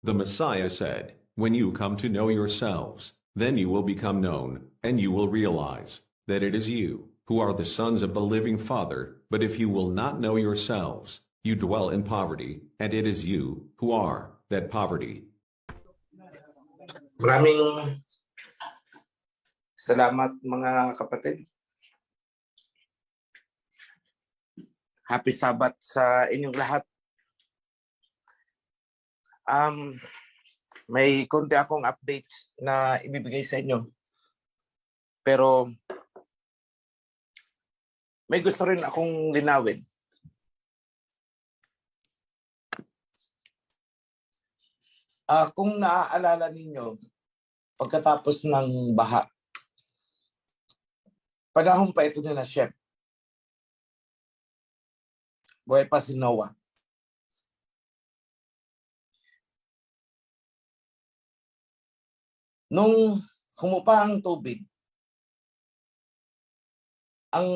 The Messiah said, "When you come to know yourselves, then you will become known, and you will realize that it is you who are the sons of the living Father. But if you will not know yourselves, you dwell in poverty, and it is you who are that poverty." Maraming salamat mga kapatid. Happy Sabbath sa inyong lahat. May konti akong updates na ibibigay sa inyo. Pero may gusto rin akong linawin. Kung naaalala ninyo, pagkatapos ng baha, panahon pa ito na Shem. Buhay pa si Noah. Nung humupa ang tubig, ang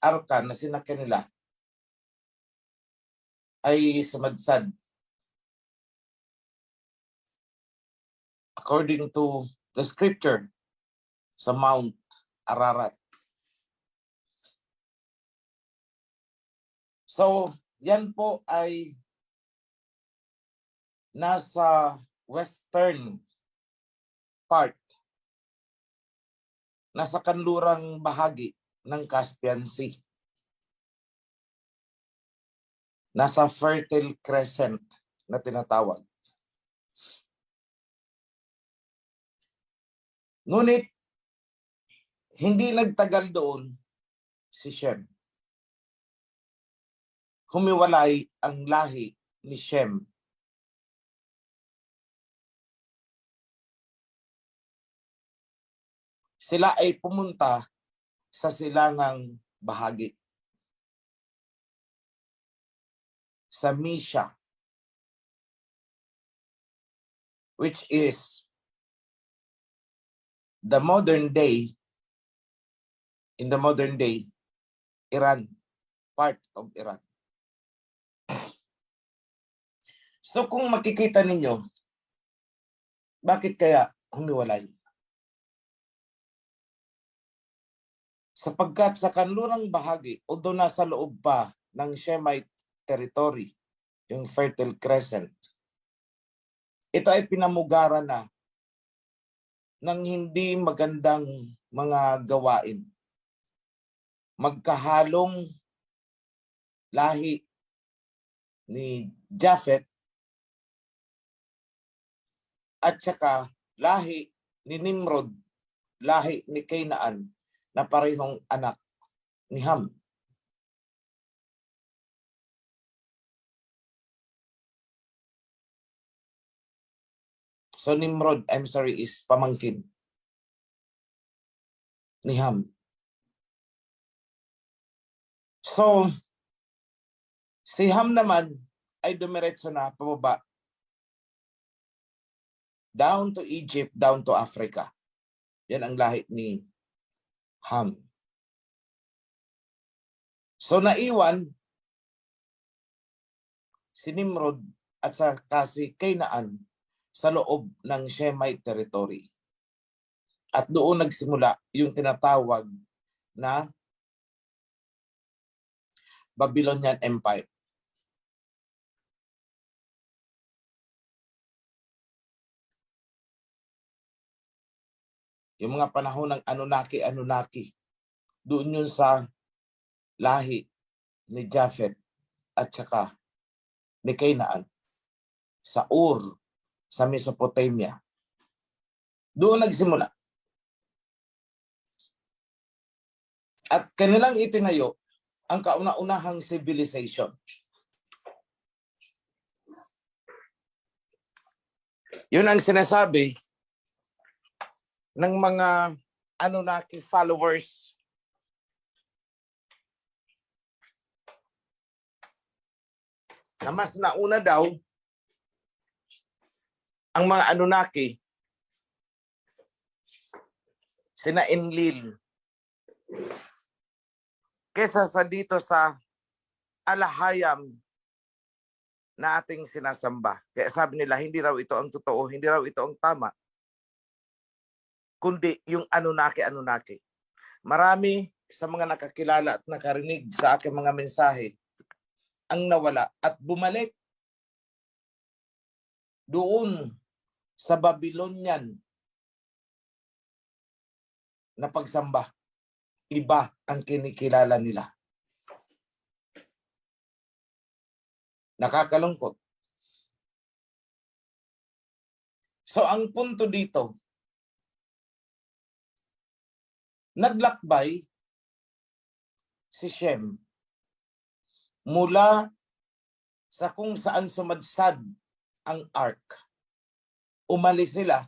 arka na sinakyan nila ay sumadsad. According to the scripture sa Mount Ararat. So, yan po ay nasa western part, nasa kanlurang bahagi ng Caspian Sea. Nasa Fertile Crescent na tinatawag. Ngunit, hindi nagtagal doon si Shem. Humiwalay ang lahi ni Shem. Sila ay pumunta sa silangang bahagi. Sa Misha, which is the modern day, in the modern day, Iran, part of Iran. So kung makikita ninyo, bakit kaya humiwalay? Sapagkat sa kanlurang bahagi, o doon nasa loob pa ng Shemite territory, yung Fertile Crescent, ito ay pinamugaran na ng hindi magandang mga gawain. Magkahalong lahi ni Japhet at saka lahi ni Nimrod, lahi ni Canaan, na parehong anak ni Ham. So Nimrod, is pamangkin ni Ham. So, si Ham naman ay dumiretso na pababa down to Egypt, down to Africa. Yan ang lahi ni Ham. So naiwan si Nimrod at saka si Canaan sa loob ng Shemite territory. At doon nagsimula yung tinatawag na Babylonian Empire. Yung mga panahon ng Anunnaki, doon yun sa lahi ni Japhet at saka ni Canaan sa Ur, sa Mesopotamia. Doon nagsimula. At kanilang itinayo ang kauna-unahang civilization. Yun ang sinasabi ng mga Anunnaki followers. Na mas nauna daw ang mga Anunnaki sina Enlil kesa sa dito sa Alahayam na ating sinasamba. Kaya sabi nila, hindi raw ito ang totoo, hindi raw ito ang tama, kundi yung Anunnaki. Marami sa mga nakakilala at nakarinig sa aking mga mensahe ang nawala at bumalik doon sa Babylonian na pagsamba. Iba ang kinikilala nila. Nakakalungkot. So ang punto dito, naglakbay si Shem mula sa kung saan sumadsad ang ark. Umalis sila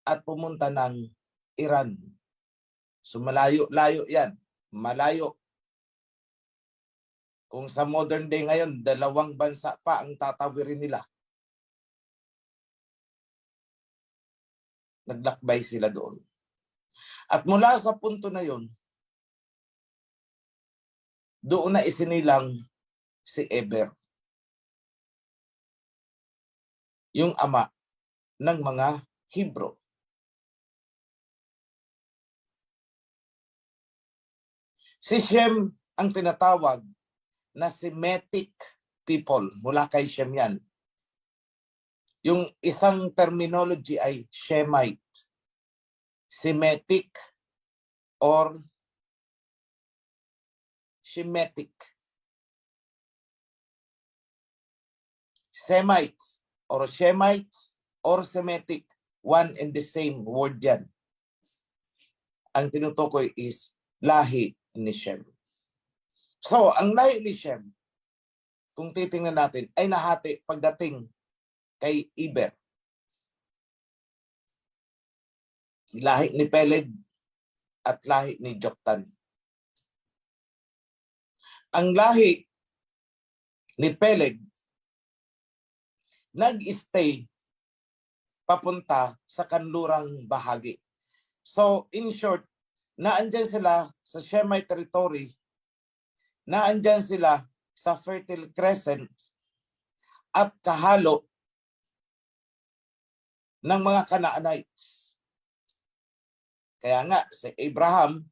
at pumunta ng Iran. So malayo-layo yan. Malayo. Kung sa modern day ngayon, 2 bansa pa ang tatawirin nila. Naglakbay sila doon. At mula sa punto na yon, doon na isinilang si Eber, yung ama ng mga Hebrew. Si Shem ang tinatawag na Semitic people. Mula kay Shem yan. Yung isang terminology ay Shemite. Semitic or Shemitic. Semites or Shemites or Semitic. One and the same word yan. Ang tinutukoy is lahi ni Shem. So, ang lahi ni Shem, kung titingnan natin, ay nahati pagdating kay Eber. Lahi ni Peleg at lahi ni Joktan. Ang lahi ni Peleg nag-stay papunta sa kanlurang bahagi. So, in short, naandyan sila sa Shemite territory, naandyan sila sa Fertile Crescent at kahalo ng mga Canaanites. Kaya nga, si Abraham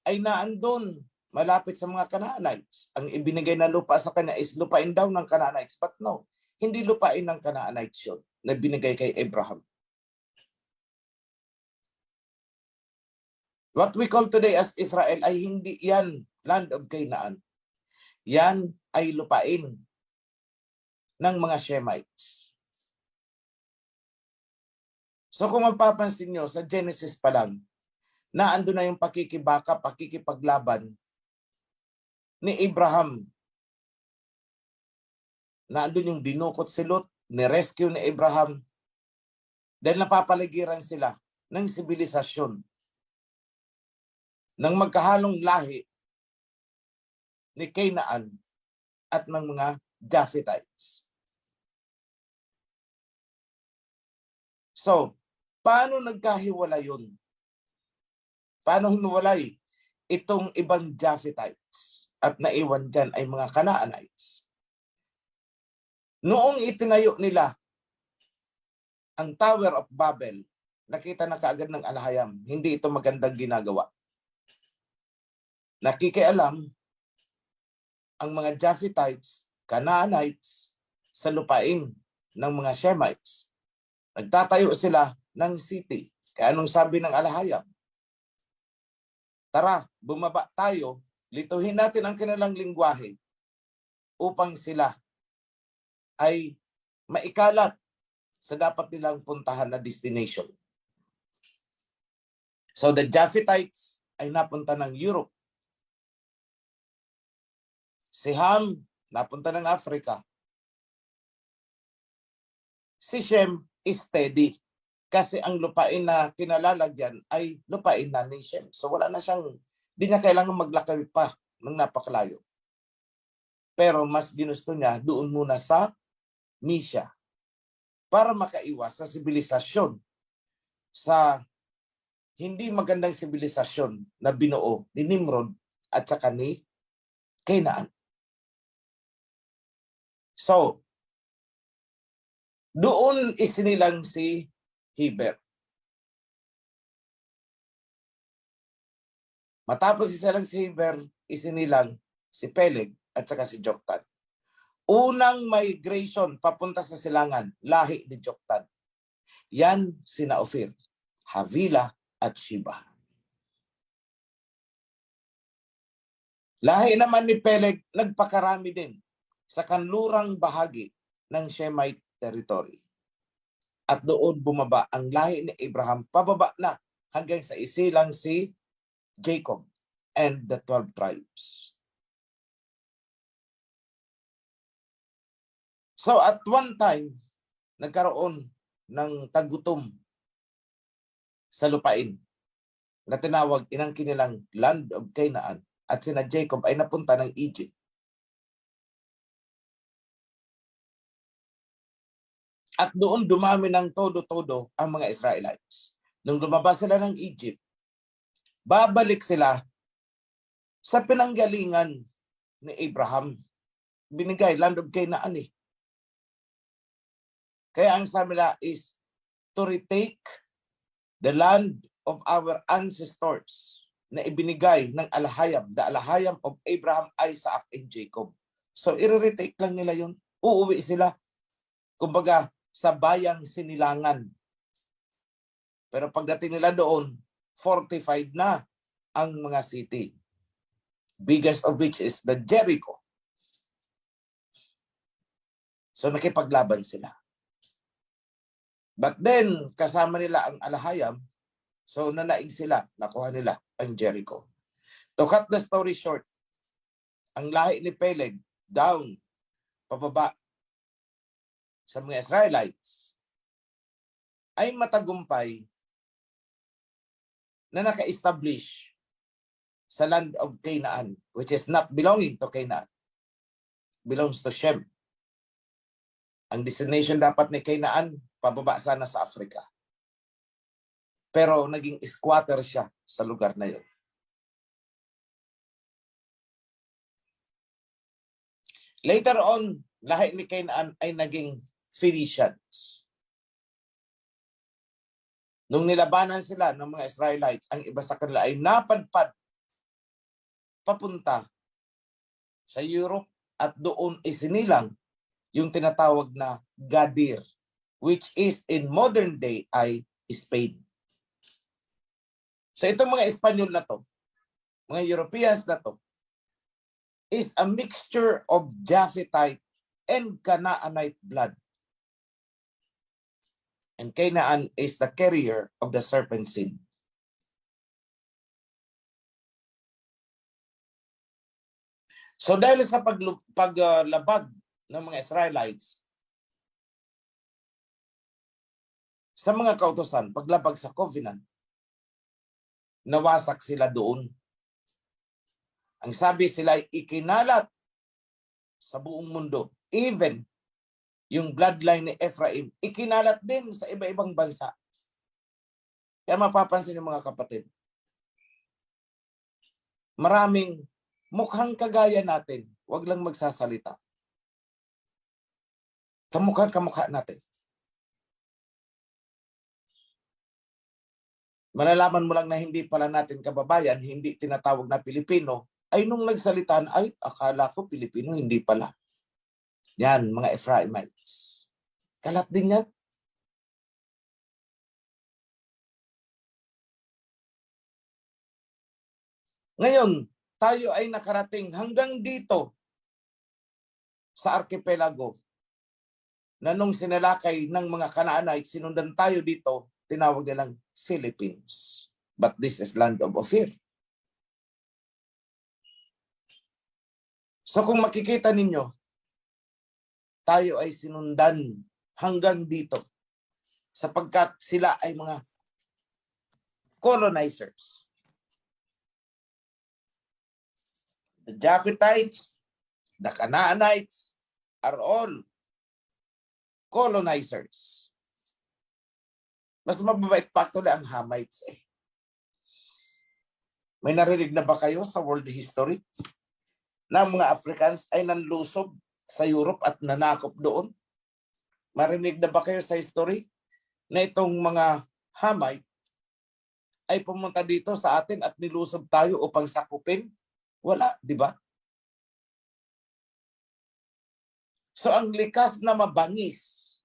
ay naandun malapit sa mga Canaanites. Ang ibinigay na lupa sa kanya is lupain daw ng Canaanites. But no, hindi lupain ng Canaanites yun na binigay kay Abraham. What we call today as Israel ay hindi yan land of Canaan. Yan ay lupain ng mga Shemites. So kung mapapansin nyo, sa Genesis pa lang, naando na yung pakikibaka, pakikipaglaban ni Abraham. Naandun yung dinukot si Lot, ni-rescue ni Abraham dahil napapaligiran sila ng sibilisasyon ng magkahalong lahi ni Canaan at ng mga Japhethites. So, paano nagkahiwalay yun? Paano hinuwalay itong ibang Japhethites at naiwan dyan ay mga Canaanites? Noong itinayo nila ang Tower of Babel, nakita na kaagad ng Alahayam, hindi ito magandang ginagawa. Nakikialam ang mga Japhethites, Canaanites sa lupain ng mga Shemites. Nagtatayo sila ng city. Kaya anong sabi ng Alahayam? Tara, bumaba tayo, lituhin natin ang kanilang lingwahe upang sila ay maikalat sa dapat nilang puntahan na destination. So the Japhethites ay napunta ng Europe. Si Ham, napunta ng Africa. Si Shem is steady. Kasi ang lupain na kinalalagyan ay lupain na ni Shem. So wala na siyang, di niya kailangan maglakay pa ng napakalayo. Pero mas ginusto niya doon muna sa Mysia para makaiwas sa sibilisasyon, sa hindi magandang sibilisasyon na binuo ni Nimrod at saka ni Canaan. So, doon isinilang si Heber. Matapos isilang si Heber, isinilang si Peleg at saka si Joktan. Unang migration papunta sa silangan, lahi ni Joktan. Yan sina Ophir, Havila at Sheba. Lahi naman ni Peleg, nagpakarami din sa kanlurang bahagi ng Shemite territory. At doon bumaba ang lahi ni Abraham, pababa na hanggang sa isilang si Jacob and the 12 tribes. So at one time, nagkaroon ng tagutom sa lupain na tinawag inangkin nilang Land of Canaan at sina Jacob ay napunta ng Egypt. At doon dumami ng todo-todo ang mga Israelites. Nung lumabas sila ng Egypt, babalik sila sa pinanggalingan ni Abraham. Binigay, Land of Canaan eh. Kaya ang sabi nila is to retake the land of our ancestors na ibinigay ng Alahayam, the Alahayam of Abraham, Isaac, and Jacob. So, i-retake lang nila yun. Uuwi sila. Kumbaga, sa bayang sinilangan. Pero pagdating nila doon, fortified na ang mga city. Biggest of which is the Jericho. So, nakipaglaban sila. But then, kasama nila ang Alahayam, so nanaig sila, nakuha nila ang Jericho. To cut the story short, ang lahi ni Peleg, down, pababa, sa mga Israelites, ay matagumpay na naka-establish sa land of Canaan, which is not belonging to Canaan. Belongs to Shem. Ang destination dapat ni Canaan, pababa sana sa Africa. Pero naging squatter siya sa lugar na yun. Later on, lahi ni Canaan ay naging Phoenicians. Nung nilabanan sila ng mga Israelites, ang iba sa kanila ay napadpad papunta sa Europe at doon isinilang yung tinatawag na Gadir, which is in modern day ay Spain. So itong mga Espanyol na to, mga Europeans na to, is a mixture of Japhethite and Canaanite blood. And Canaan is the carrier of the serpent seed. So dahil sa paglabag ng mga Israelites sa mga kautusan, paglabag sa covenant, nawasak sila doon. Ang sabi, sila ay ikinalat sa buong mundo. Even yung bloodline ni Ephraim, ikinalat din sa iba-ibang bansa. Kaya mapapansin ng mga kapatid, maraming mukhang kagaya natin, wag lang magsasalita. Kamukha natin. Malalaman mo lang na hindi pala natin kababayan, hindi tinatawag na Pilipino, ay nung nagsalitaan, ay akala ko Pilipino, hindi pala. Yan, mga Ephraimites. Kalat din yan. Ngayon, tayo ay nakarating hanggang dito sa archipelago na nung sinalakay ng mga Canaanite, sinundan tayo dito, tinawag nilang Philippines. But this is land of Ophir. So kung makikita ninyo, tayo ay sinundan hanggang dito sapagkat sila ay mga colonizers. The Japhethites, the Canaanites are all colonizers. Mas mababait pa actually ang Hamites eh. May narinig na ba kayo sa world history na mga Africans ay nanlusob sa Europe at nanakop doon. Marinig na ba kayo sa history na itong mga Hamite ay pumunta dito sa atin at nilusob tayo upang sakupin? Wala, di ba? So ang likas na mabangis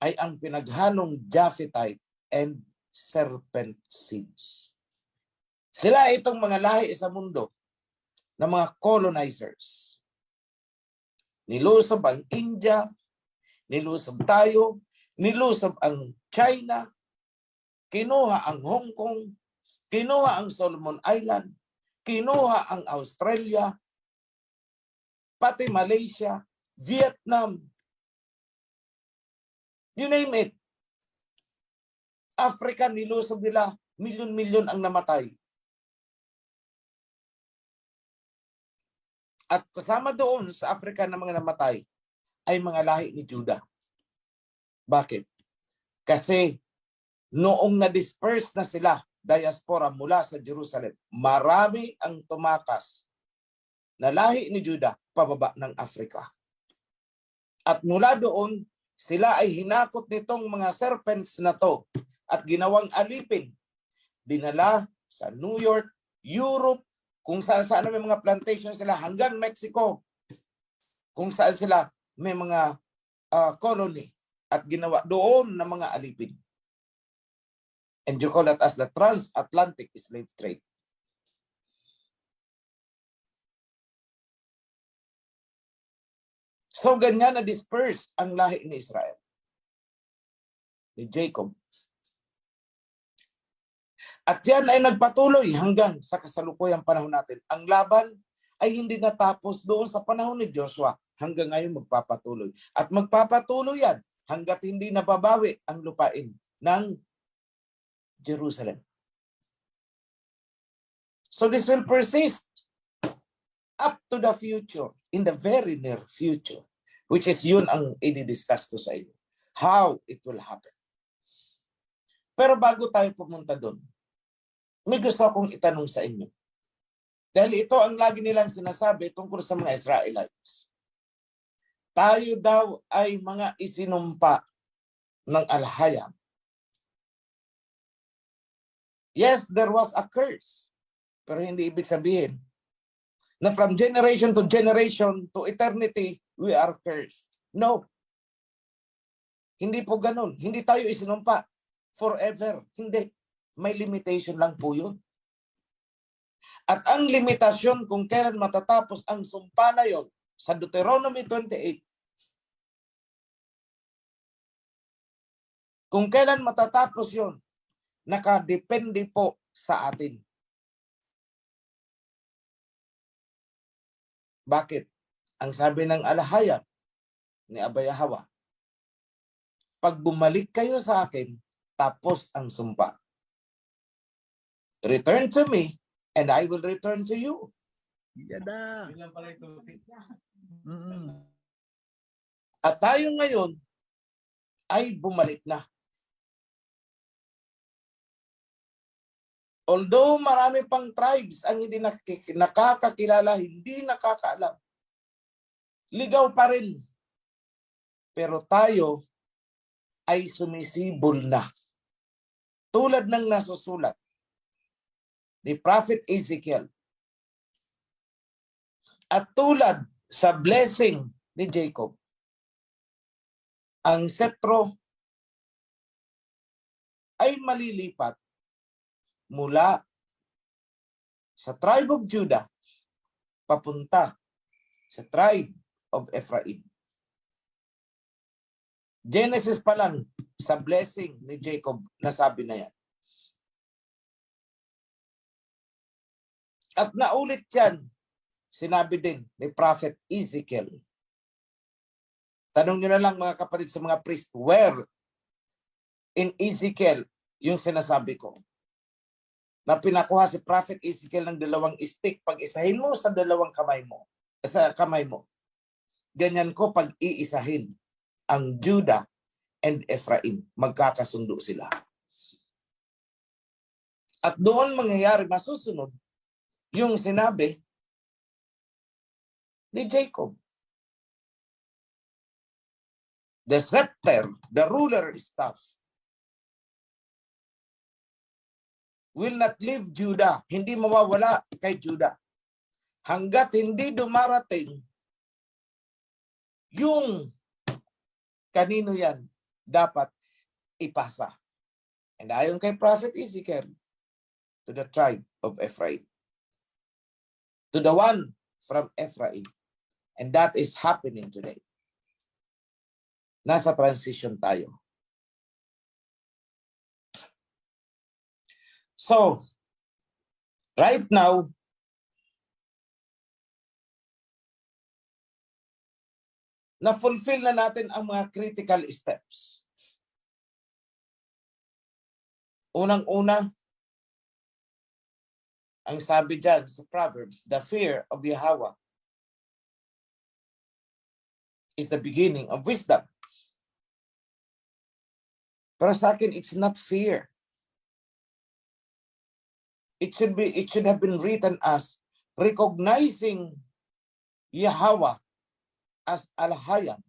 ay ang pinaghalong Japhethite and serpent seeds. Sila itong mga lahi sa mundo na mga colonizers. Nilusob ang India, nilusob tayo, nilusob ang China, kinuha ang Hong Kong, kinuha ang Solomon Island, kinuha ang Australia, pati Malaysia, Vietnam, you name it. Africa, nilusob nila, milyon-milyon ang namatay. At kasama doon sa Africa na mga namatay ay mga lahi ni Judah. Bakit? Kasi noong na-disperse na sila, diaspora mula sa Jerusalem, marami ang tumakas na lahi ni Judah pababa ng Africa. At mula doon, sila ay hinakot nitong mga serpents na to at ginawang alipin. Dinala sa New York, Europe, kung saan may mga plantation sila hanggang Mexico, kung saan sila may mga colony at ginawa doon ng mga alipin. And you call that as the transatlantic slave trade. So ganyan na disperse ang lahi ni Israel, ni Jacob. At yan ay nagpatuloy hanggang sa kasalukuyang panahon natin. Ang laban ay hindi natapos doon sa panahon ni Joshua. Hanggang ngayon magpapatuloy. At magpapatuloy yan hanggat hindi nababawi ang lupain ng Jerusalem. So this will persist up to the future, in the very near future, which is yun ang i-discuss ko sa inyo. How it will happen. Pero bago tayo pumunta doon, may gusto akong itanong sa inyo. Dahil ito ang lagi nilang sinasabi tungkol sa mga Israelites. Tayo daw ay mga isinumpa ng Alhayam. Yes, there was a curse. Pero hindi ibig sabihin na from generation to eternity, we are cursed. No. Hindi po ganun. Hindi tayo isinumpa forever. Hindi. May limitation lang po yun. At ang limitasyon kung kailan matatapos ang sumpa na yun sa Deuteronomy 28, kung kailan matatapos yun, nakadepende po sa atin. Bakit? Ang sabi ng Alhayam ni Abayahawa, pag bumalik kayo sa akin, tapos ang sumpa. Return to me, and I will return to you. Yada. At tayo ngayon ay bumalik na. Although marami pang tribes ang hindi nakakakilala, hindi nakakaalam, ligaw pa rin. Pero tayo ay sumisibol na. Tulad ng nasusulat ni Prophet Ezekiel. At tulad sa blessing ni Jacob, ang setro ay malilipat mula sa tribe of Judah papunta sa tribe of Ephraim. Genesis pa lang sa blessing ni Jacob, nasabi na yan. At naulit yan, sinabi din ni Prophet Ezekiel. Tanong nyo na lang mga kapatid sa mga priest, where in Ezekiel yung sinasabi ko? Na pinakuha si Prophet Ezekiel ng dalawang stick, pag isahin mo sa dalawang kamay mo, sa kamay mo. Ganyan ko pag iisahin ang Judah and Ephraim. Magkakasundo sila. At doon mangyayari masusunod yung sinabi ni Jacob. The scepter, the ruler staff, will not leave Judah. Hindi mawawala kay Judah. Hanggat hindi dumarating yung kanino yan dapat ipasa. And ayon kay Prophet Ezekiel, to the tribe of Ephraim. To the one from Ephraim. And that is happening today. Nasa transition tayo. So, right now, na-fulfill na natin ang mga critical steps. Unang-una, ang sabi dyan sa Proverbs, the fear of Yahweh is the beginning of wisdom. Pero sa akin, it's not fear. It should have been written as recognizing Yahweh as Al-Hayam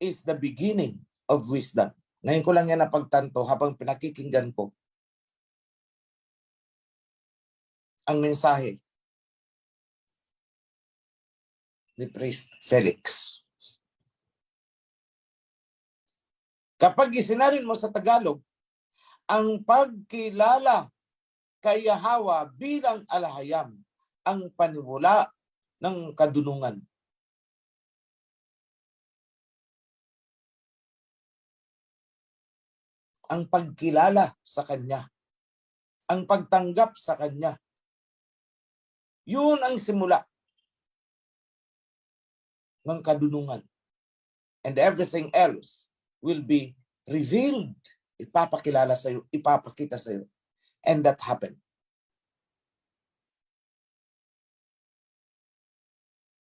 is the beginning of wisdom. Ngayon ko lang yan napagtanto habang pinakikinggan ko ang mensahe ni Priest Felix. Kapag isinalin mo sa Tagalog, ang pagkilala kay Yahweh bilang Al-Hayam, ang panimula ng kadunungan. Ang pagkilala sa Kanya, ang pagtanggap sa Kanya. Yun ang simula ng kadunungan. And everything else will be revealed. Ipapakilala sa iyo, ipapakita sa iyo. And that happened.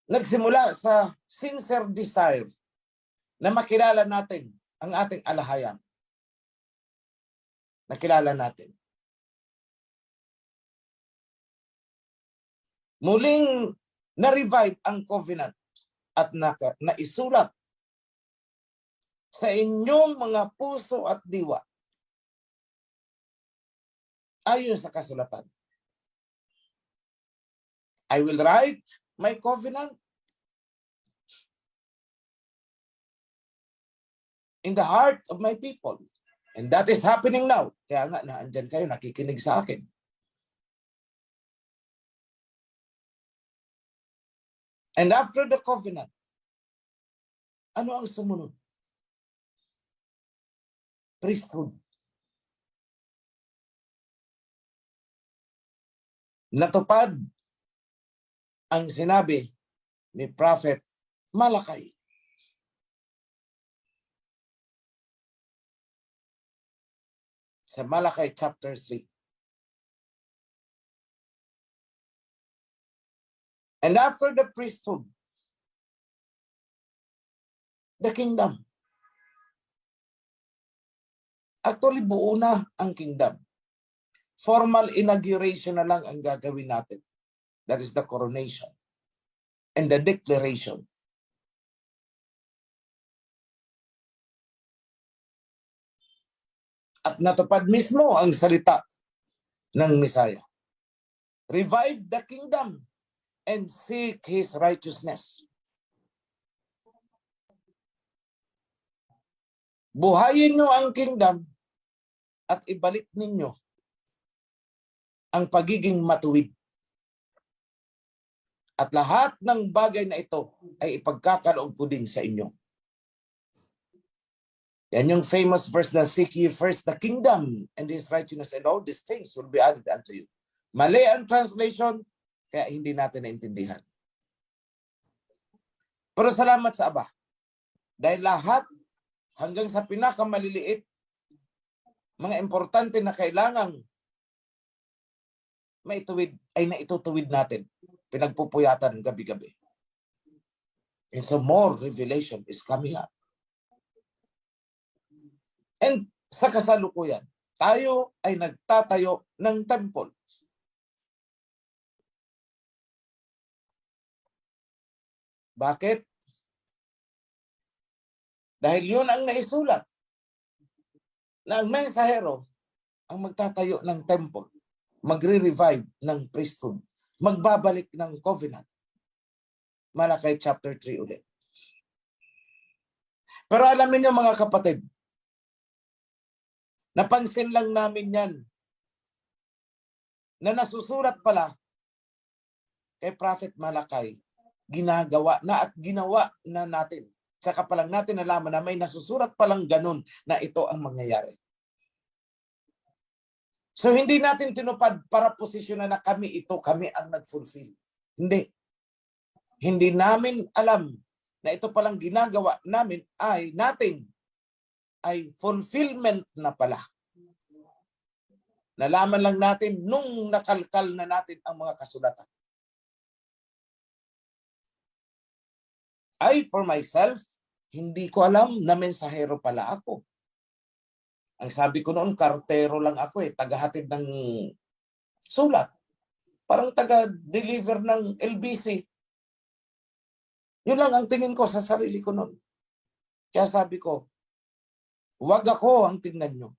Nagsimula sa sincere desire na makilala natin ang ating Al-Hayam. Nakilala natin. Muling na-revive ang covenant at naisulat sa inyong mga puso at diwa ayon sa kasulatan. I will write my covenant in the heart of my people. And that is happening now. Kaya nga, naandyan kayo, nakikinig sa akin. And after the covenant, ano ang sumunod? Priesthood. Natupad ang sinabi ni Prophet Malakay. Sa Malakay chapter 3. And after the priesthood, the kingdom. Actually, buo na ang kingdom. Formal inauguration na lang ang gagawin natin. That is the coronation and the declaration. At natupad mismo ang salita ng Messiah. Revive the kingdom and seek His righteousness. Buhayin nyo ang kingdom at ibalik ninyo ang pagiging matuwid. At lahat ng bagay na ito ay ipagkakaloob ko din sa inyo. Yan yung famous verse na seek ye first the kingdom and His righteousness and all these things will be added unto you. Mali ang translation, kaya hindi natin naintindihan. Pero salamat sa Aba. Dahil lahat, hanggang sa pinakamaliliit, mga importante na kailangang maituwid, ay naitutuwid natin. Pinagpupuyatan gabi-gabi. And so more revelation is coming up. And sa kasalukuyan, tayo ay nagtatayo ng temple. Bakit? Dahil yun ang naisulat na ang mensahero ang magtatayo ng temple, magre-revive ng priesthood, magbabalik ng covenant. Malakay chapter 3 ulit. Pero alam niyo mga kapatid, napansin lang namin yan na nasusulat pala kay Prophet Malakay, ginagawa na at ginawa na natin. Saka palang natin nalaman na may nasusurat palang ganun na ito ang mangyayari. So hindi natin tinupad para posisyonan na kami ang nag-fulfill. Hindi. Hindi namin alam na ito palang ginagawa namin ay fulfillment na pala. Nalaman lang natin nung nakalkal na natin ang mga kasulatan. For myself, hindi ko alam na mensahero pala ako. Ang sabi ko noon, kartero lang ako tagahatid ng sulat. Parang taga-deliver ng LBC. Yun lang ang tingin ko sa sarili ko noon. Kaya sabi ko, wag ako ang tingnan nyo,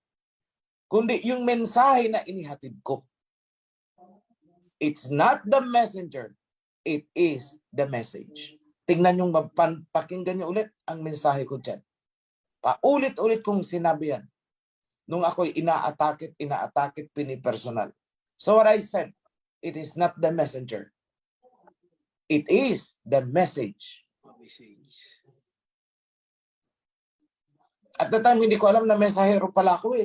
kundi yung mensahe na inihatid ko. It's not the messenger, it is the message. Tingnan yung pakinggan nyo ulit ang mensahe ko dyan. Paulit-ulit kong sinabi yan. Nung ako'y inaatake, pinipersonal. So what I said, it is not the messenger. It is the message. At the time, hindi ko alam na mensahero pala ako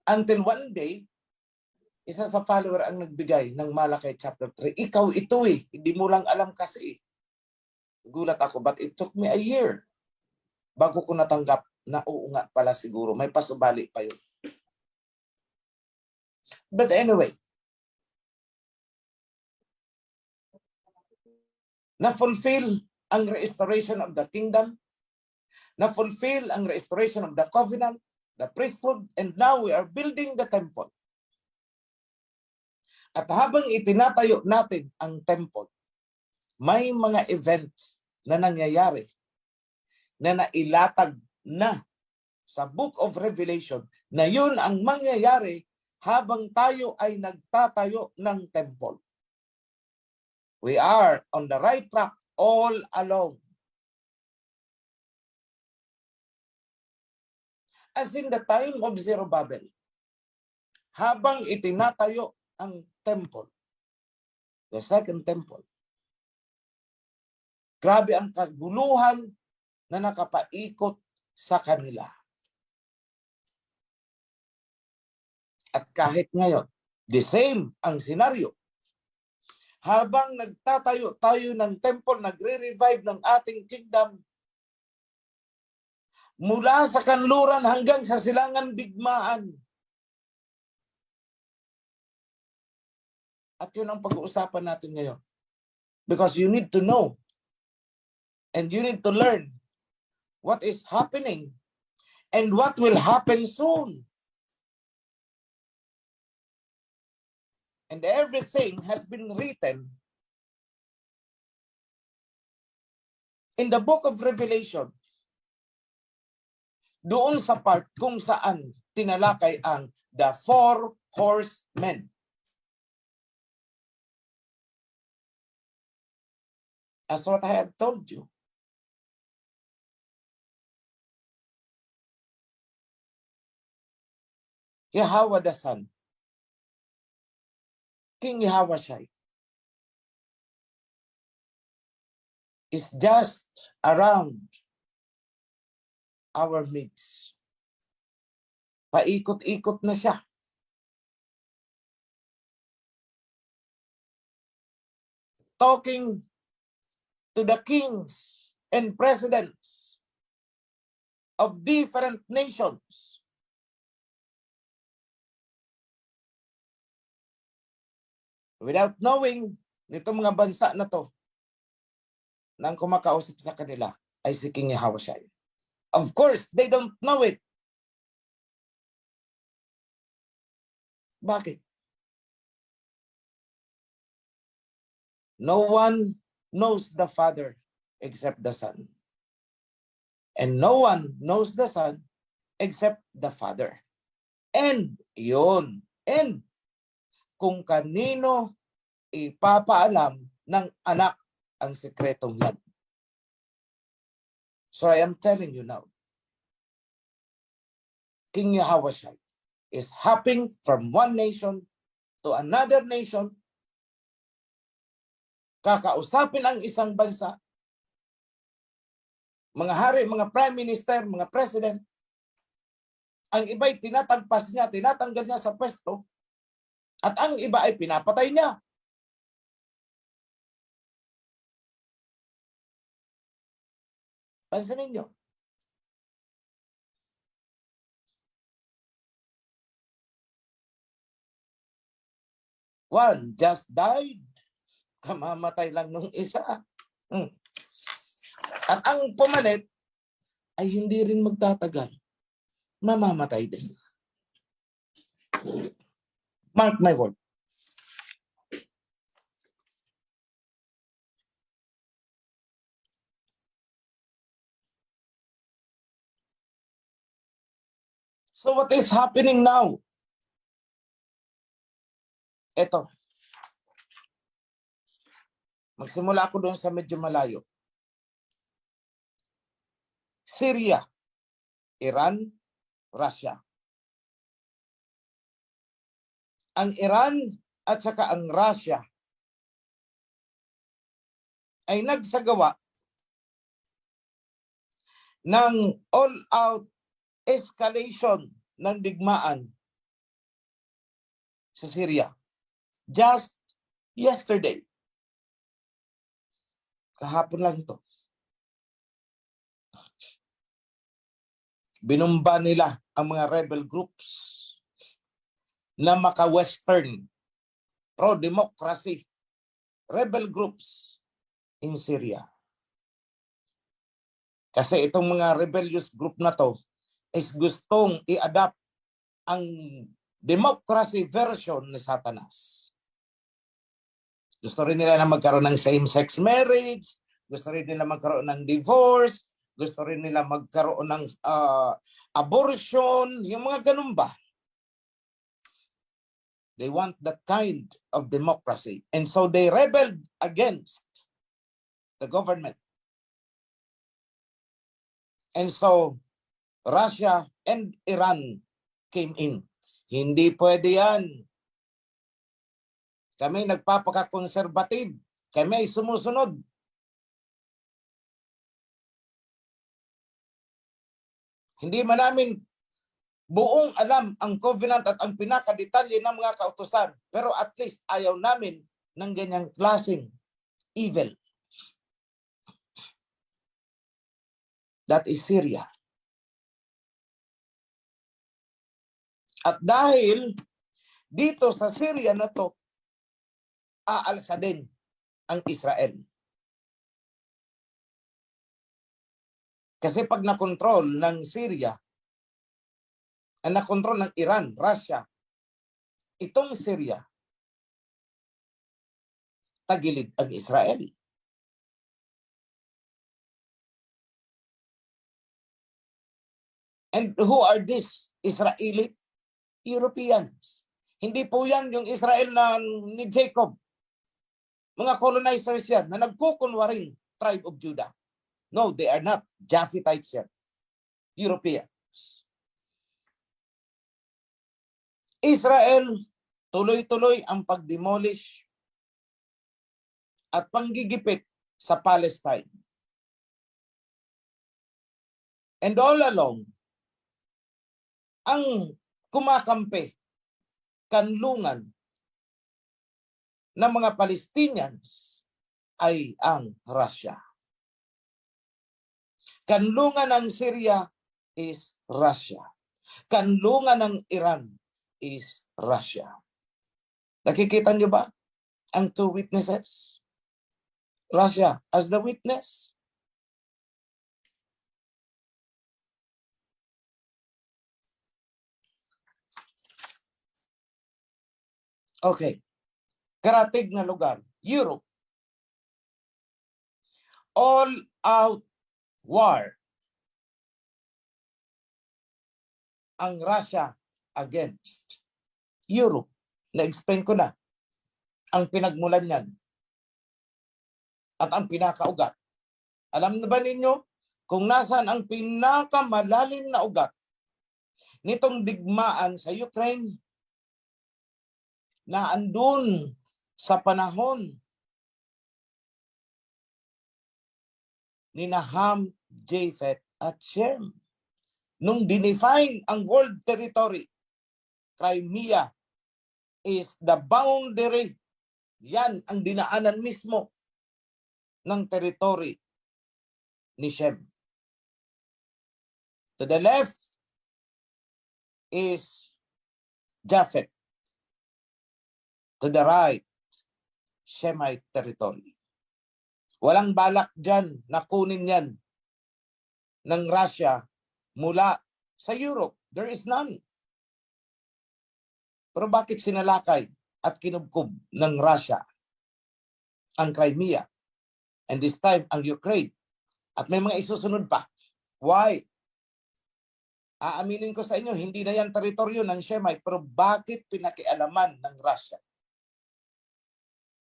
Until one day, isa sa follower ang nagbigay ng Malakay chapter 3. Ikaw ito Hindi mo lang alam kasi Gulat ako, but it took me a year bago ko natanggap na oo nga pala siguro. May pasubali pa yun. But anyway, na-fulfill ang restoration of the kingdom, na-fulfill ang restoration of the covenant, the priesthood, and now we are building the temple. At habang itinatayo natin ang temple, may mga events na nangyayari na nailatag na sa Book of Revelation na yun ang mangyayari habang tayo ay nagtatayo ng temple. We are on the right track all along. As in the time of Zerubbabel, habang itinatayo ang temple, the second temple, grabe ang kaguluhan na nakapaikot sa kanila. At kahit ngayon, the same ang senaryo. Habang nagtatayo tayo ng temple, nagre-revive ng ating kingdom, mula sa kanluran hanggang sa silangan bigmaan. At yun ang pag-uusapan natin ngayon. Because you need to know and you need to learn what is happening and what will happen soon. And everything has been written in the book of Revelation. Doon sa part kung saan tinalakay ang the four horsemen. As what I have told you. Yahweh the Son, King Yahushai, is just around our midst. Paikot-ikot na siya. Talking to the kings and presidents of different nations. Without knowing, nitong mga bansa na to, nang kumakausap sa kanila ay si King Yahushai. Of course, they don't know it. Bakit? No one knows the Father except the Son. And no one knows the Son except the Father. And yun. And kung kanino ipapaalam ng anak ang sekretong yan. So I am telling you now, King Yahushua is hopping from one nation to another nation, kakausapin ang isang bansa, mga hari, mga prime minister, mga president, ang iba'y tinatagpas niya, tinatanggal niya sa pwesto, at ang iba ay pinapatay niya. Pansinin niyo. One just died. Kamamatay lang nung isa. At ang pumalit ay hindi rin magtatagal. Mamamatay din. Mark my word. So what is happening now? Ito. Magsimula ako doon sa medyo malayo. Syria, Iran, Russia. Ang Iran at saka ang Russia ay nagsagawa ng all-out escalation ng digmaan sa Syria. Just yesterday. Kahapon lang ito. Binumba nila ang mga rebel groups na maka-Western, pro-democracy rebel groups in Syria. Kasi itong mga rebellious group na to is gustong i-adapt ang democracy version ni Satanas. Gusto rin nila na magkaroon ng same-sex marriage, gusto rin nila magkaroon ng divorce, gusto rin nila magkaroon ng abortion, yung mga ganun ba? They want that kind of democracy. And so they rebelled against the government. And so Russia and Iran came in. Hindi pwede yan. Kami nagpapaka-conservative. Kami ay sumusunod. Hindi man namin buong alam ang covenant at ang pinakadetalye ng mga kautusan. Pero at least ayaw namin ng ganyang klaseng evil. That is Syria. At dahil dito sa Syria na to, aalsa din ang Israel. Kasi pag nakontrol ng Syria, ang nakontrol ng Iran, Russia, itong Syria, tagilid ang Israel. And who are these Israeli? Europeans. Hindi po yan yung Israel na ni Jacob. Mga colonizers yan na nagkukunwaring tribe of Judah. No, they are not Japhethites yan. Europeans. Israel, tuloy-tuloy ang pagdemolish at panggigipit sa Palestine. And all along, ang kumakampi, kanlungan ng mga Palestinians ay ang Russia. Kanlungan ng Syria is Russia. Kanlungan ng Iran is Russia. Nakikita niyo ba ang two witnesses? Russia as the witness. Okay. Karatig na lugar. Europe. all-out war ang Russia against Europe. Na-explain ko na ang pinagmulan niyan at ang pinakaugat. Alam na ba ninyo kung nasaan ang pinakamalalim na ugat nitong digmaan sa Ukraine? Na andun sa panahon ni Ham, Japheth at Shem. Nung dinefine ang world territory, Crimea is the boundary. Yan ang dinaanan mismo ng territory ni Shem. To the left is Japheth. To the right, Shemite territory. Walang balak dyan na kunin yan ng Russia mula sa Europe. There is none. Pero bakit sinalakay at kinubkob ng Russia ang Crimea? And this time, ang Ukraine. At may mga isusunod pa. Why? Aaminin ko sa inyo, hindi na yan teritoryo ng Shemite, pero bakit pinakialaman ng Russia?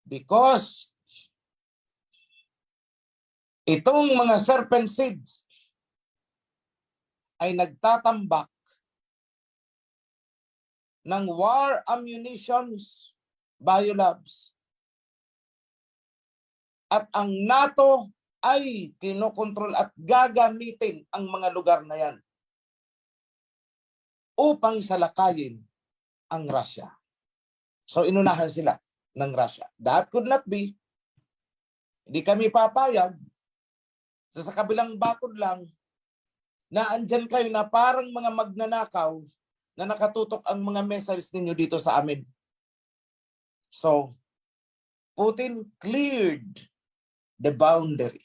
Because itong mga serpent seeds ay nagtatambak ng war ammunitions, biolabs. At ang NATO ay kinokontrol at gagamitin ang mga lugar na yan upang salakayin ang Russia. So inunahan sila ng Russia. That could not be. Hindi kami papayag sa kabilang bakod lang na andyan kayo na parang mga magnanakaw na nakatutok ang mga missiles ninyo dito sa amin. So, Putin cleared the boundary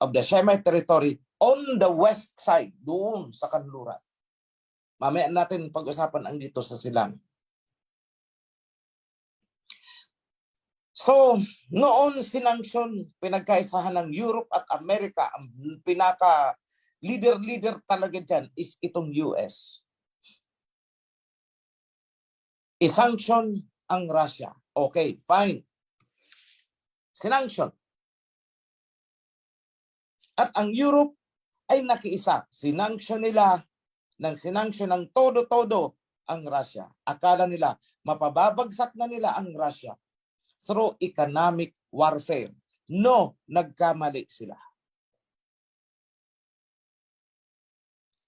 of the Shemite territory on the west side, doon sa kanluran. Mamaya natin pag-usapan ang dito sa silang. So, noon sinanksyon, pinagkaisahan ng Europe at Amerika, ang pinaka leader talaga dyan is itong US. Isanksyon ang Russia. Okay, fine. Sinanksyon. At ang Europe ay nakiisa. Sinanksyon nila ng todo-todo ang Russia. Akala nila, mapababagsak na nila ang Russia through economic warfare. No, nagkamali sila.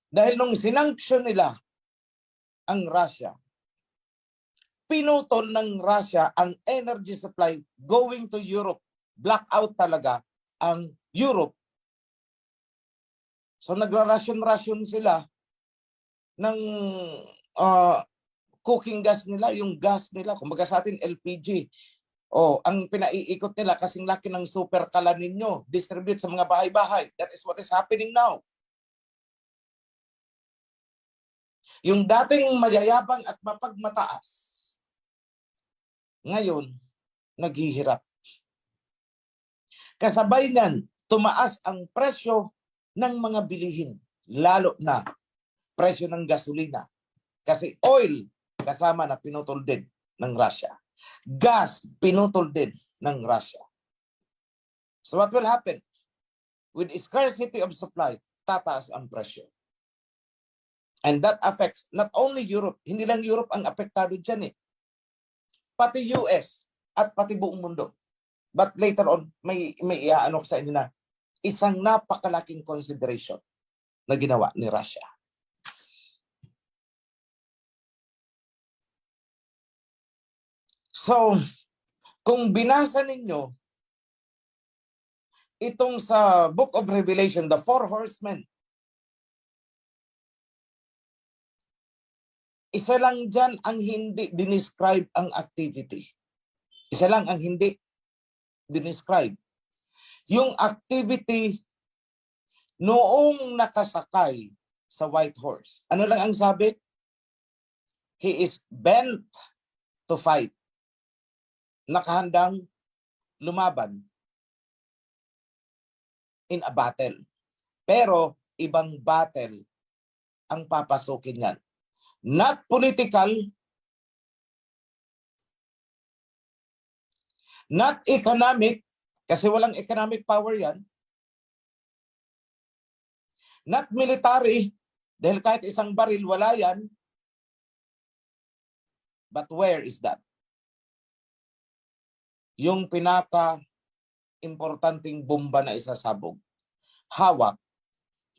Dahil nung sinanksyon nila ang Russia, pinutol ng Russia ang energy supply going to Europe. Blackout talaga ang Europe. So nagra-ration sila ng cooking gas nila, yung gas nila, kumbaga sa atin LPG. Ang pinaiikot nila kasing laki ng super kalan ninyo, distribute sa mga bahay-bahay. That is what is happening now. Yung dating mayayabang at mapagmataas, ngayon, naghihirap. Kasabay niyan, tumaas ang presyo ng mga bilihin, lalo na presyo ng gasolina. Kasi oil, kasama na pinutol din ng Russia. Gas, pinutol din ng Russia. So what will happen? With scarcity of supply, tataas ang presyo. And that affects not only Europe, hindi lang Europe ang apektado dyan pati US at pati buong mundo. But later on, may iaanok sa inyo na isang napakalaking consideration na ginawa ni Russia. So, kung binasa ninyo itong sa Book of Revelation, the four horsemen, isa lang dyan ang hindi dinescribe ang activity. Isa lang ang hindi dinescribe. Yung activity noong nakasakay sa white horse. Ano lang ang sabi? He is bent to fight. Nakahandang lumaban in a battle. Pero ibang battle ang papasukin yan. Not political, not economic, kasi walang economic power yan. Not military, dahil kahit isang baril, wala yan. But where is that? Yung pinaka-importanting bomba na isasabog, hawak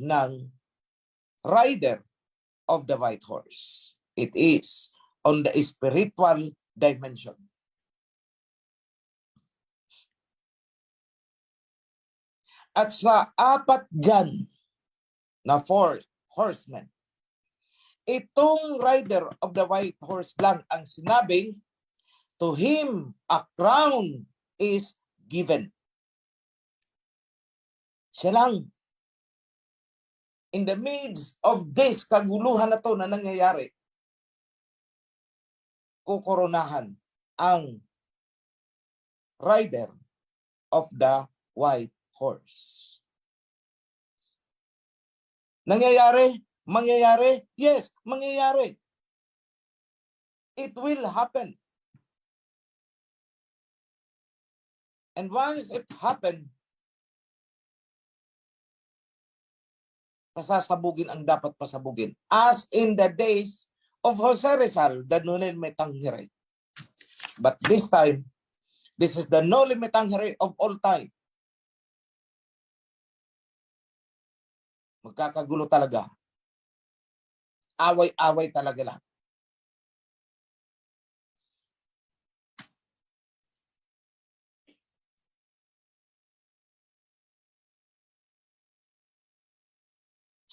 ng rider of the white horse. It is on the spiritual dimension. At sa apat dyan na four horsemen, itong rider of the white horse lang ang sinabing, to him a crown is given. Siya lang. In the midst of this kaguluhan na to na nangyayari, kukoronahan ang rider of the white horse. Nangyayari? Mangyayari? Yes, mangyayari. It will happen. And once it happened, pasasabugin ang dapat pasabugin. As in the days of Jose Rizal, the no limit tanghiri. But this time, this is the no limit tanghiri of all time. Magkakagulo talaga. Away-away talaga lahat.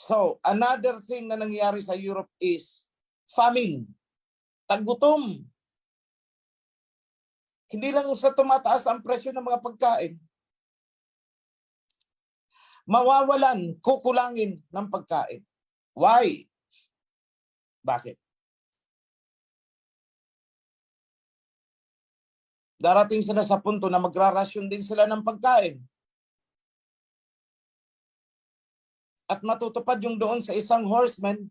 So, another thing na nangyayari sa Europe is famine. Taggutom. Hindi lang sa tumataas ang presyo ng mga pagkain. Mawawalan, kukulangin ng pagkain. Why? Bakit? Darating sila sa punto na magrarasyon din sila ng pagkain. At matutupad yung doon sa isang horseman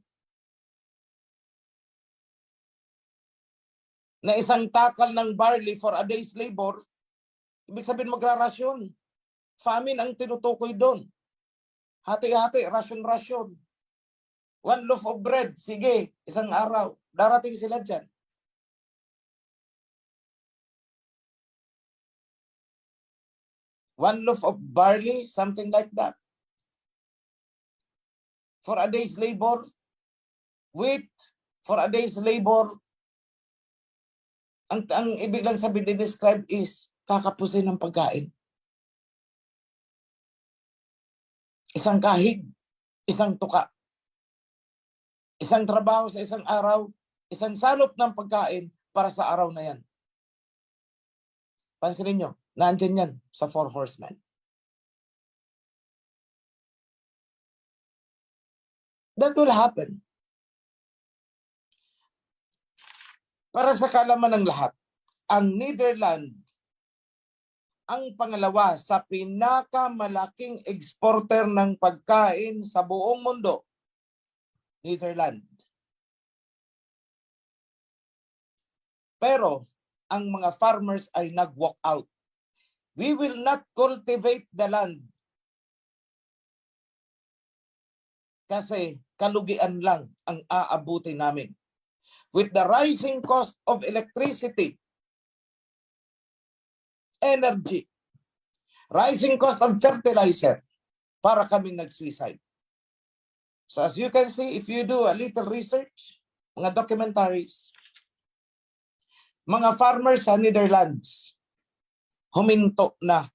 na isang takal ng barley for a day's labor, ibig sabihin magrarasyon. Famine ang tinutukoy doon. Hati-hati, rasyon-rasyon. One loaf of bread, sige, isang araw. Darating sila dyan. One loaf of barley, something like that. For a day's labor, wheat for a day's labor, ang ibig lang sabihin describe is kakapusin ng pagkain. Isang kahig, isang tuka, isang trabaho sa isang araw, isang salop ng pagkain para sa araw na yan. Pansinin nyo, nandyan yan sa four horsemen. That will happen. Para sa kalaman ng lahat, ang Netherlands ang pangalawa sa pinakamalaking exporter ng pagkain sa buong mundo. Netherlands. Pero ang mga farmers ay nag-walk out. We will not cultivate the land. Kasi kalugian lang ang aabuti namin. With the rising cost of electricity, energy, rising cost of fertilizer, para kaming nag-suicide. So as you can see, if you do a little research, mga documentaries, mga farmers sa Netherlands, huminto na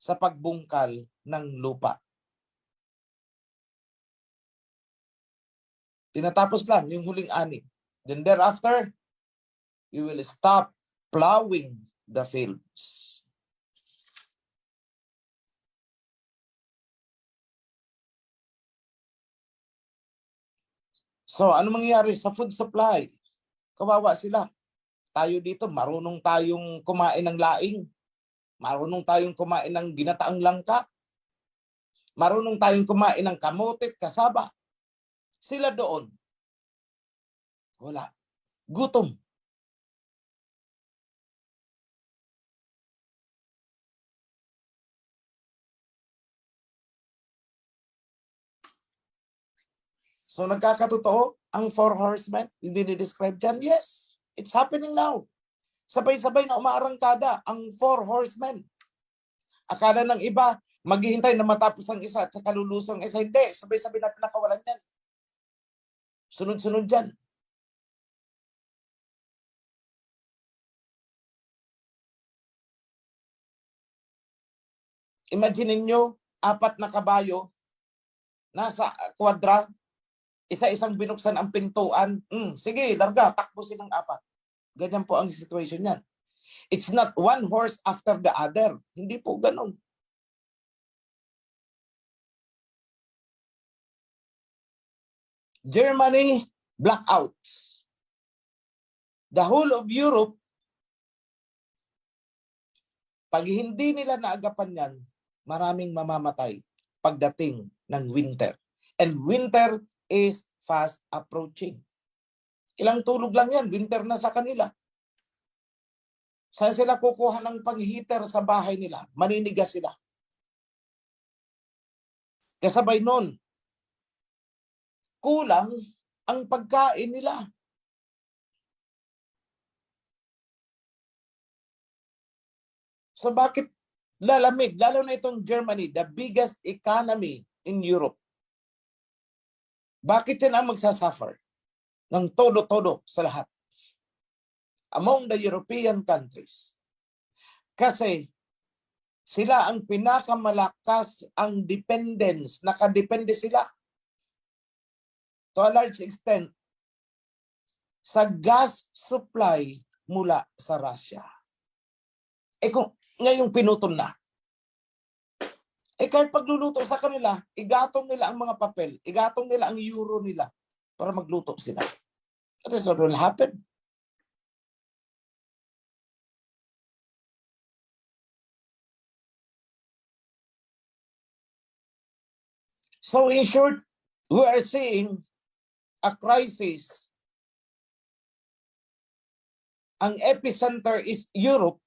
sa pagbungkal ng lupa. Tinatapos lang yung huling ani. Then thereafter, you will stop plowing the fields. So, ano mangyayari sa food supply? Kawawa sila. Tayo dito, marunong tayong kumain ng laing. Marunong tayong kumain ng ginataang langka. Marunong tayong kumain ng kamote, kasaba. Sila doon. Wala. Gutom. So nagkakatotoo ang four horsemen, hindi ni-describe dyan? Yes, it's happening now. Sabay-sabay na umaarangkada ang four horsemen. Akala ng iba, maghihintay na matapos ang isa at sa kalulusong isa. Hindi, sabay-sabay na pinakawalan yan. Sunod-sunod dyan. Imagine niyo, 4 na kabayo, nasa kwadra, isa-isang binuksan ang pintuan. Sige, larga, takbo silang 4. Ganyan po ang situation niyan. It's not one horse after the other. Hindi po ganun. Germany, blackouts. The whole of Europe, pag hindi nila naagapan yan, maraming mamamatay pagdating ng winter. And winter is fast approaching. Ilang tulog lang yan, winter na sa kanila. Saan sila kukuha ng pang-heater sa bahay nila? Maninigas sila. Kasabay nun, kulang ang pagkain nila. So bakit lalamig? Lalo na itong Germany, the biggest economy in Europe. Bakit yan ang magsasuffer? Ng todo-todo sa lahat. Among the European countries. Kasi sila ang pinakamalakas ang dependence. Nakadepende sila. To a large extent, sa gas supply mula sa Russia. Kung ngayong pinutol na, kahit pagluluto sa kanila, igatong nila ang mga papel, igatong nila ang euro nila para magluto sila. That is what will happen. So in short, we are seeing a crisis. Ang epicenter is Europe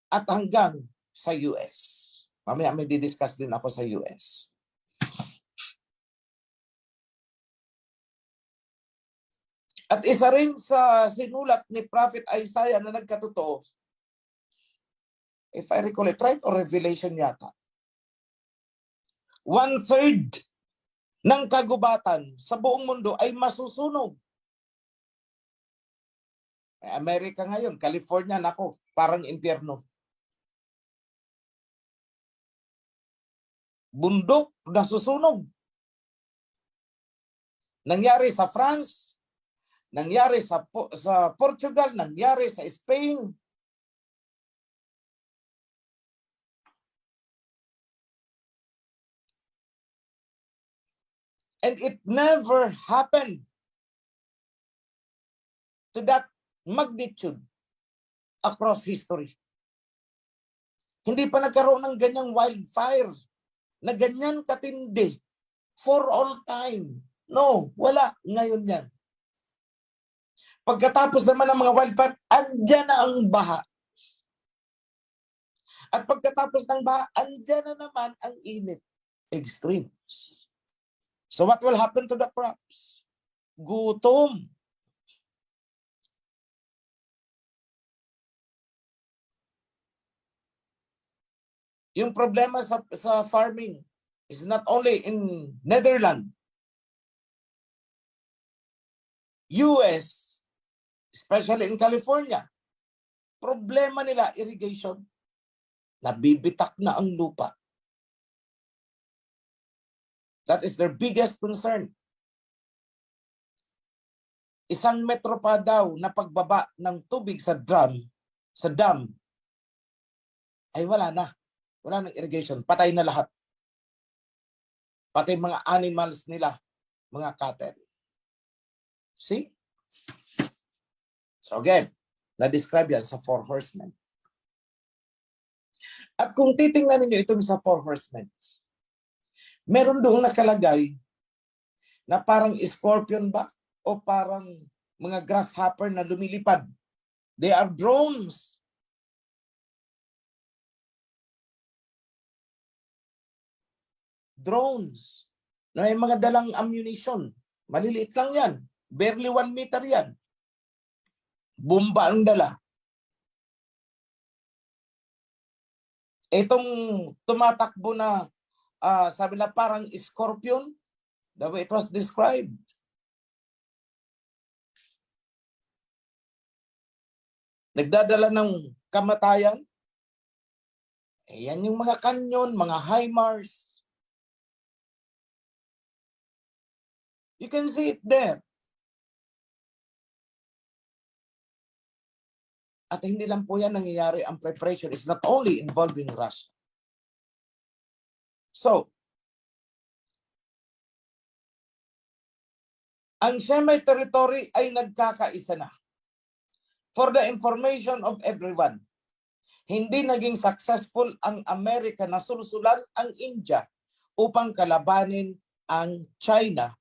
at hanggang sa US. Mamaya may didiscuss din ako sa US. At isa rin sa sinulat ni Prophet Isaiah na nagkatotoo, if I recall it right, or Revelation yata, 1/3 ng kagubatan sa buong mundo ay masusunog. Amerika ngayon, California, nako, parang impyerno. Bundok na susunog. Nangyari sa France, nangyari sa Portugal, nangyari sa Spain. And it never happened to that magnitude across history. Hindi pa nagkaroon ng ganyang wildfire na ganyan katindi for all time. No, wala. Ngayon yan. Pagkatapos naman ng mga wildfire, andyan na ang baha. At pagkatapos ng baha, andyan na naman ang init. Extremes. So what will happen to the crops? Gutom. Yung problema sa farming is not only in Netherlands, US, especially in California, problema nila irrigation. Nabibitak na ang lupa. That is their biggest concern. Isang metro pa daw na pagbaba ng tubig sa dam, ay wala na. Wala nang irrigation. Patay na lahat. Pati mga animals nila, mga cattle. See? So again, na-describe yan sa four horsemen. At kung titingnan ninyo itong sa Four Horsemen, meron doong nakalagay na parang scorpion ba? O parang mga grasshopper na lumilipad. They are drones. Drones. Na may mga dalang ammunition. Maliliit lang yan. Barely 1 meter yan. Bomba ang dala. Itong tumatakbo na sabi na parang scorpion, the way it was described. Nagdadala ng kamatayan. Ayan yung mga kanyon, mga HIMARS. You can see it there. At hindi lang po yan nangyayari. Ang preparation is not only involving Russia. So, ang Shemite territory ay nagkakaisa na. For the information of everyone, hindi naging successful ang Amerika na sulsulan ang India upang kalabanin ang China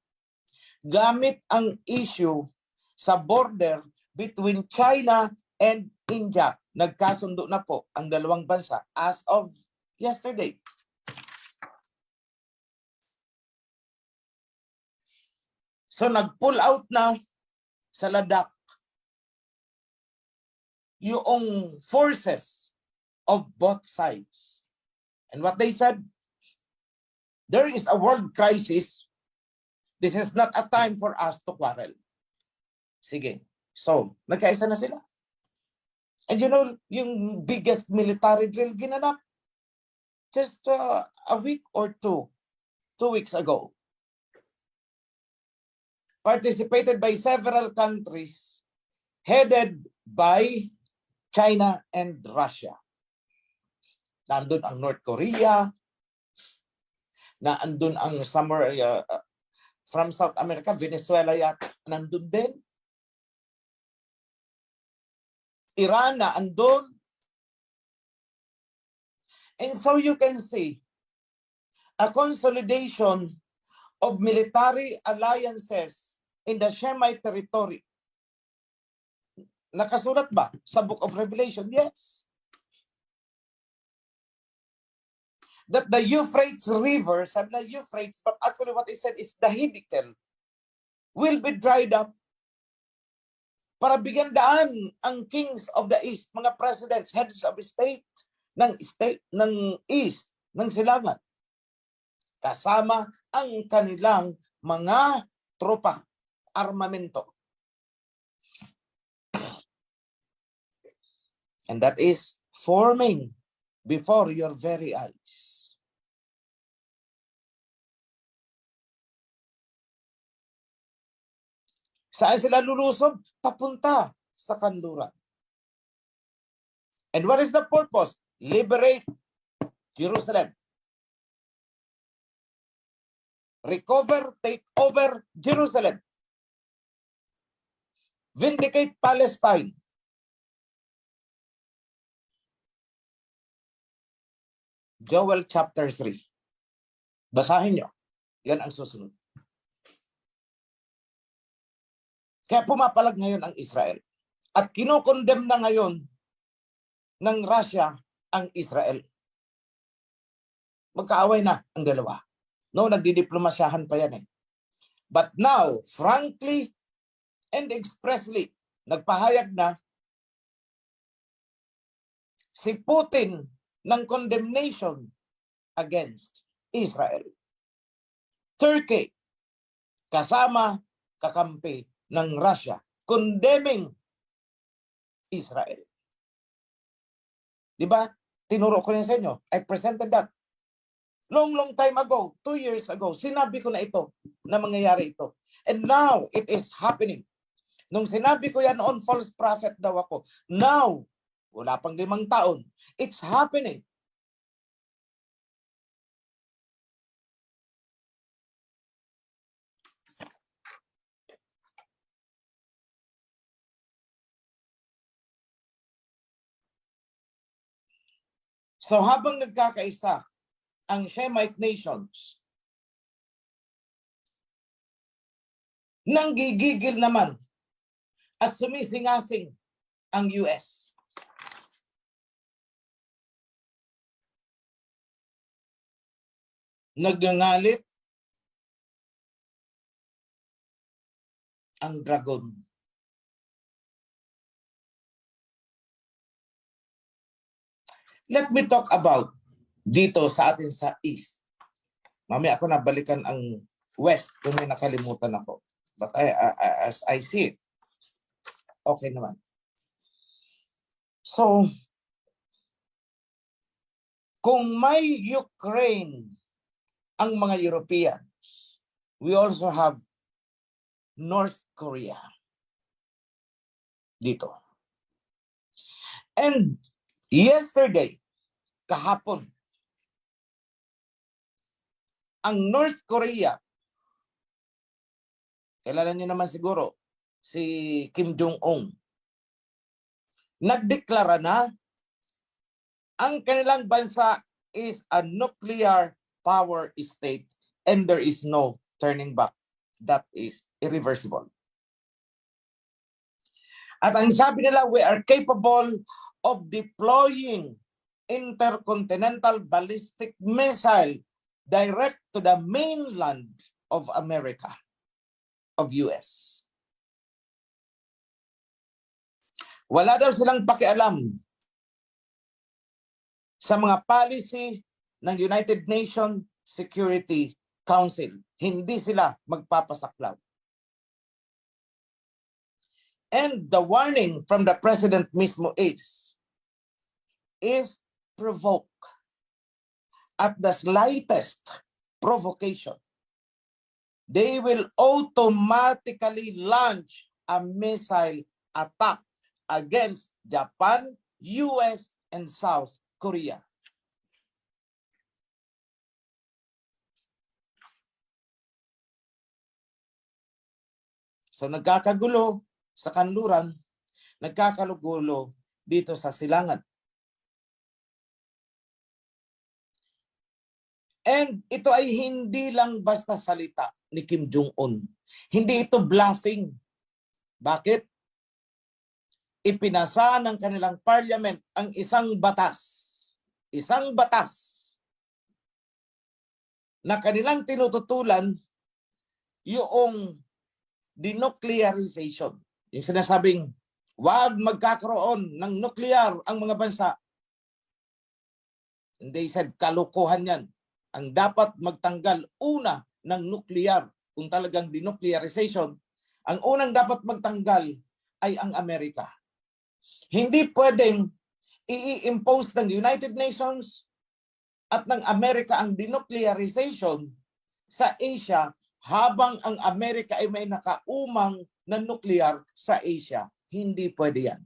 gamit ang issue sa border between China and India. Nagkasundo na po ang dalawang bansa as of yesterday. So nag-pull out na sa Ladakh yung forces of both sides. And what they said, there is a world crisis. This is not a time for us to quarrel. Sige. So, nagkaisa na sila. And you know, yung biggest military drill ginanap just a week or 2 weeks ago. Participated by several countries headed by China and Russia. Nandun ang North Korea, nandun ang from South America, Venezuela yata, nandun din. Iran na andun. And so you can see a consolidation of military alliances in the Shemite territory. Nakasulat ba sa Book of Revelation? Yes. That the Euphrates River, sabi na Euphrates, but actually what it said is the Hiddekel, will be dried up para bigyan daan ang kings of the east, mga presidents, heads of state ng east, ng silangan. Kasama ang kanilang mga tropa, armamento. And that is forming before your very eyes. Saan sila lulusob? Papunta sa kanluran. And what is the purpose? Liberate Jerusalem. Recover, take over Jerusalem. Vindicate Palestine. Joel chapter 3. Basahin nyo. Yan ang susunod. Kaya pumapalag ngayon ang Israel. At kinukondem na ngayon ng Russia ang Israel. Magkaaway na ang dalawa. No, nagdidiplomasyahan pa yan eh. But now, frankly and expressly, nagpahayag na si Putin ng condemnation against Israel. Turkey, kasama kakampi ng Russia, condemning Israel. Diba? Tinuro ko rin sa inyo. I presented that. Long time ago, 2 years ago, sinabi ko na ito, na mangyayari ito. And now, it is happening. Nung sinabi ko yan noon, false prophet daw ako. Now, wala pang 5 taon, it's happening. So habang nagkakaisa ang Shemite nations, nanggigigil naman at sumisingasing ang US. Nagngangalit ang dragon. Let me talk about dito sa atin sa East. Mamaya ako nabalikan ang West kung may nakalimutan ako. But as I see it, okay naman. So, kung may Ukraine ang mga Europeans, we also have North Korea dito. And yesterday, kahapon, ang North Korea, kilala niyo naman siguro, si Kim Jong-un, nagdeklara na ang kanilang bansa is a nuclear power state and there is no turning back. That is irreversible. At ang sabi nila, we are capable of deploying intercontinental ballistic missile direct to the mainland of America, of US. Wala daw silang pakialam sa mga policy ng United Nations Security Council. Hindi sila magpapasaklaw. And the warning from the President mismo is, if provoked at the slightest provocation, they will automatically launch a missile attack against Japan, US, and South Korea. So nagkakagulo sa kanluran, nagkakagulo dito sa silangan. And ito ay hindi lang basta salita ni Kim Jong-un. Hindi ito bluffing. Bakit? Ipinasa ng kanilang parliament ang isang batas na kanilang tinututulan yung denuclearization. Yung sinasabing, wag magkakaroon ng nuclear ang mga bansa. And they said, kalukuhan yan. Ang dapat magtanggal una ng nuclear, kung talagang denuclearization, ang unang dapat magtanggal ay ang Amerika. Hindi pwedeng i-impose ng United Nations at ng Amerika ang denuclearization sa Asia habang ang Amerika ay may nakaumang na nuclear sa Asia. Hindi pwede yan.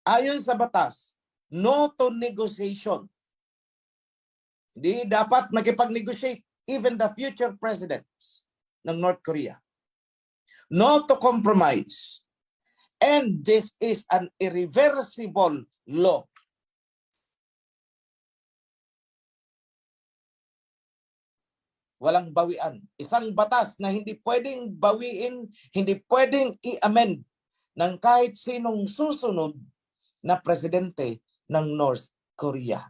Ayon sa batas, no to negotiation. Hindi dapat makipag-negotiate even the future presidents ng North Korea. No to compromise. And this is an irreversible law. Walang bawian. Isang batas na hindi pwedeng bawiin, hindi pwedeng i-amend ng kahit sinong susunod na presidente ng North Korea.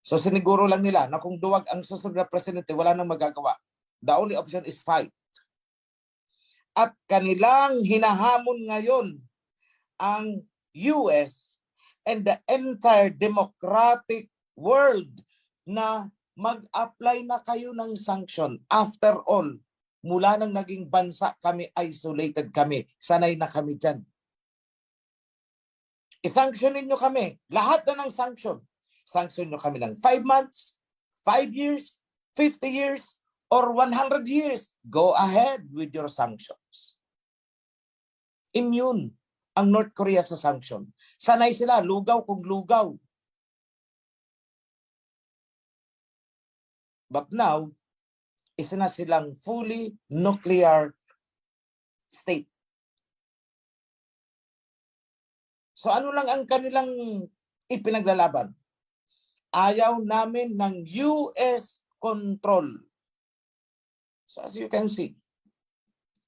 So siniguro lang nila na kung duwag ang susunod na presidente, wala nang magagawa. The only option is fight. At kanilang hinahamon ngayon ang US and the entire democratic world na mag-apply na kayo ng sanction. After all, mula nang naging bansa kami, isolated kami, sanay na kami dyan. I-sanctionin nyo kami, lahat na ng sanction. Sanction nyo kami ng 5 months, 5 years, 50 years, or 100 years. Go ahead with your sanctions. Immune ang North Korea sa sanction. Sanay sila, lugaw kung lugaw. But now, isa na silang fully nuclear state. So ano lang ang kanilang ipinaglalaban? Ayaw namin ng US control. So as you can see,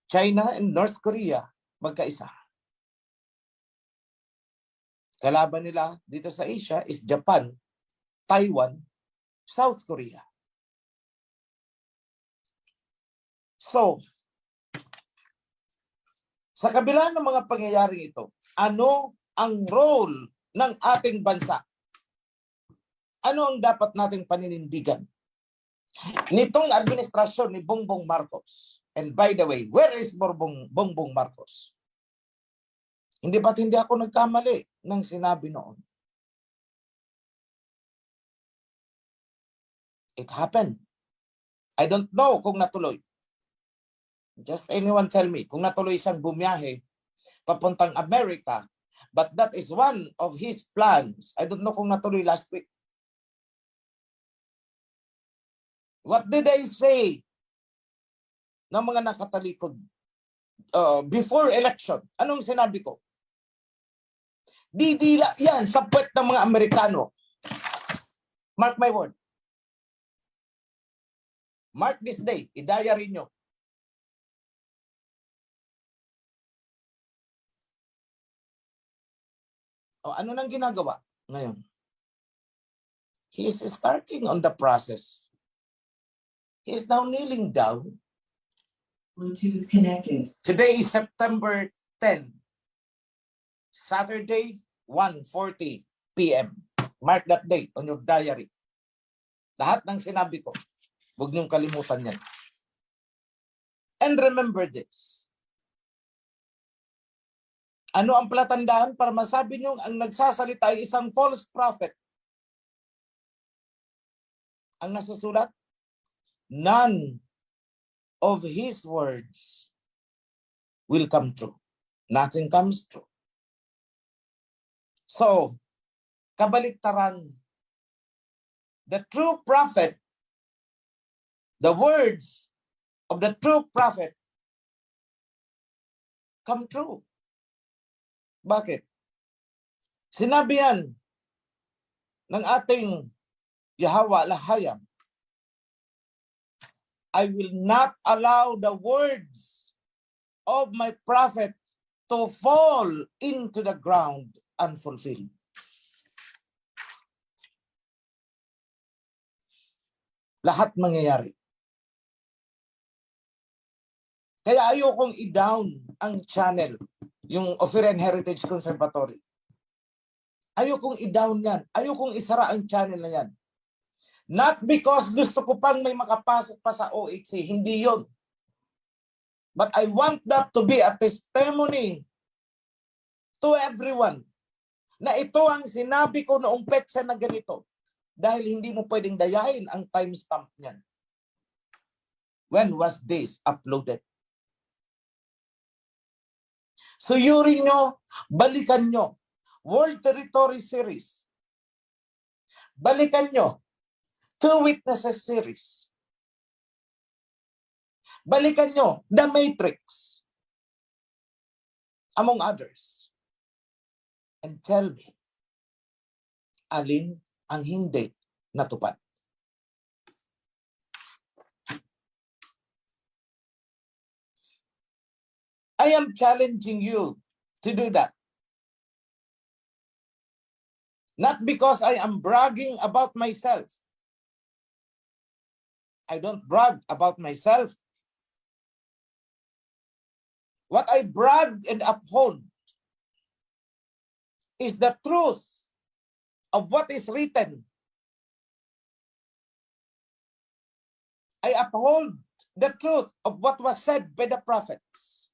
China and North Korea magkaisa. Kalaban nila dito sa Asia is Japan, Taiwan, South Korea. So, sa kabila ng mga pangyayaring ito, ano ang role ng ating bansa? Ano ang dapat nating paninindigan? Nitong administrasyon ni Bongbong Marcos, and by the way, where is Bongbong Marcos? Hindi ba't hindi ako nagkamali ng sinabi noon? It happened. I don't know kung natuloy. Just anyone tell me kung natuloy siyang bumiyahe papuntang America, but that is one of his plans. I don't know kung natuloy last week. What did I say ng mga nakatalikod before election? Anong sinabi ko? Didila yan sa puwet ng mga Amerikano. Mark my word. Mark this day. I-diary nyo. O ano nang ginagawa ngayon? He is starting on the process. He is now kneeling down. Bluetooth connected. Today is September 10. Saturday, 1:40 p.m. Mark that date on your diary. Lahat ng sinabi ko, huwag niyong kalimutan yan. And remember this. Ano ang palatandaan para masabi niyo ang nagsasalita ay isang false prophet? Ang nasusulat? None of his words will come true. Nothing comes true. So, kabaliktaran, the true prophet, the words of the true prophet come true. Bakit? Sinabi yan ng ating Yahweh Lahayam, I will not allow the words of my prophet to fall into the ground unfulfilled. Lahat mangyayari. Kaya ayokong i-down ang channel, yung Oferian Heritage Conservatory. Ayokong i-down yan. Ayokong isara ang channel na yan. Not because gusto ko pang may makapasok pa sa OHC. Hindi yon. But I want that to be a testimony to everyone na ito ang sinabi ko noong petsa na ganito. Dahil hindi mo pwedeng dayain ang timestamp niyan. When was this uploaded? Suyurin nyo, balikan nyo. World Territory Series. Balikan nyo. Two Witnesses Series. Balikan nyo. The Matrix. Among others. And tell me, alin ang hindi natupad? I am challenging you to do that. Not because I am bragging about myself. I don't brag about myself. What I brag and uphold is the truth of what is written. I uphold the truth of what was said by the prophets.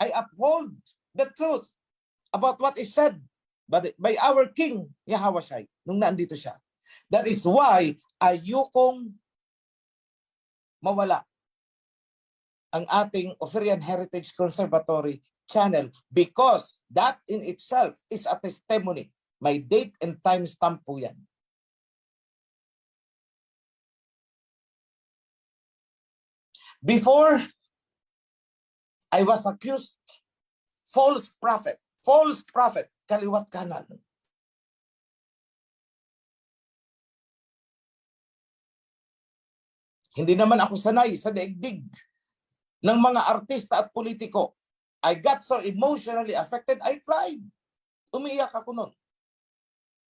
I uphold the truth about what is said by our King Yahweh nung nandito siya. That is why ayokong mawala ang ating Oferian Heritage Conservatory channel because that in itself is a testimony. May date and time stamp po yan. Before I was accused. False prophet. False prophet. Kaliwat kanan. Hindi naman ako sanay sa daigdig ng mga artista at politiko. I got so emotionally affected, I cried. Umiiyak ako noon.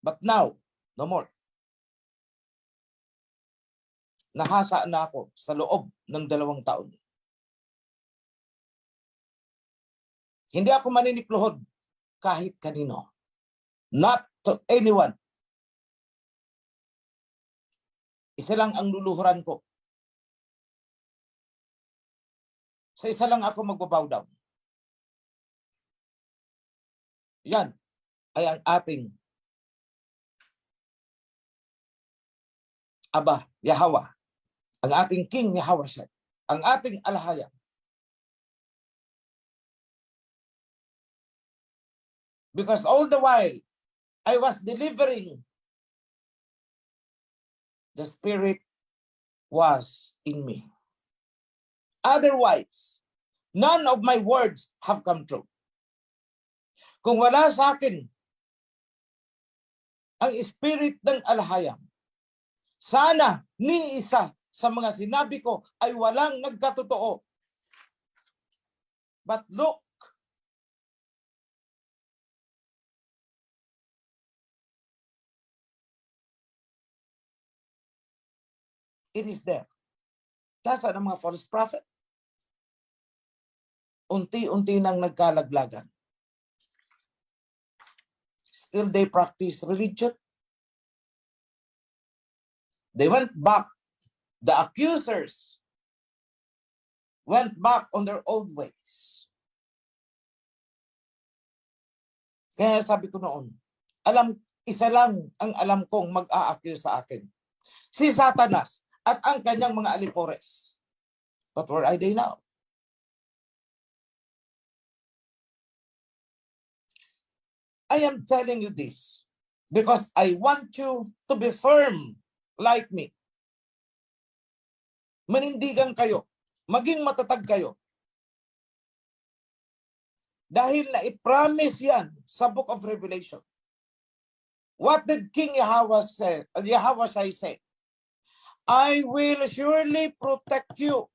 But now, no more. Nahasa na ako sa loob ng 2 taon. Hindi ako maninikluhod kahit kanino. Not to anyone. Isa lang ang luluhuran ko. Sa isa lang ako magbabow down. Yan ay ang ating Aba, Yahweh. Ang ating King Yahweh siya. Ang ating Alahayang. Because all the while, I was delivering, the Spirit was in me. Otherwise, none of my words have come true. Kung wala sa akin ang Spirit ng Alahayang, sana ni isa sa mga sinabi ko ay walang nagkatotoo. But look, it is there. Nasaan ang mga false prophet? Unti-unti nang nagkalaglagan. Still they practice religion. They went back. The accusers went back on their old ways. Kaya sabi ko noon, isa lang ang alam kong mag-a-accuse sa akin. Si Satanas at ang kanyang mga alipores. But where are they now? I am telling you this because I want you to be firm like me. Manindigan kayo. Maging matatag kayo. Dahil na-promise yan sa Book of Revelation. What did King Yahweh say? Yahweh say? I will surely protect you.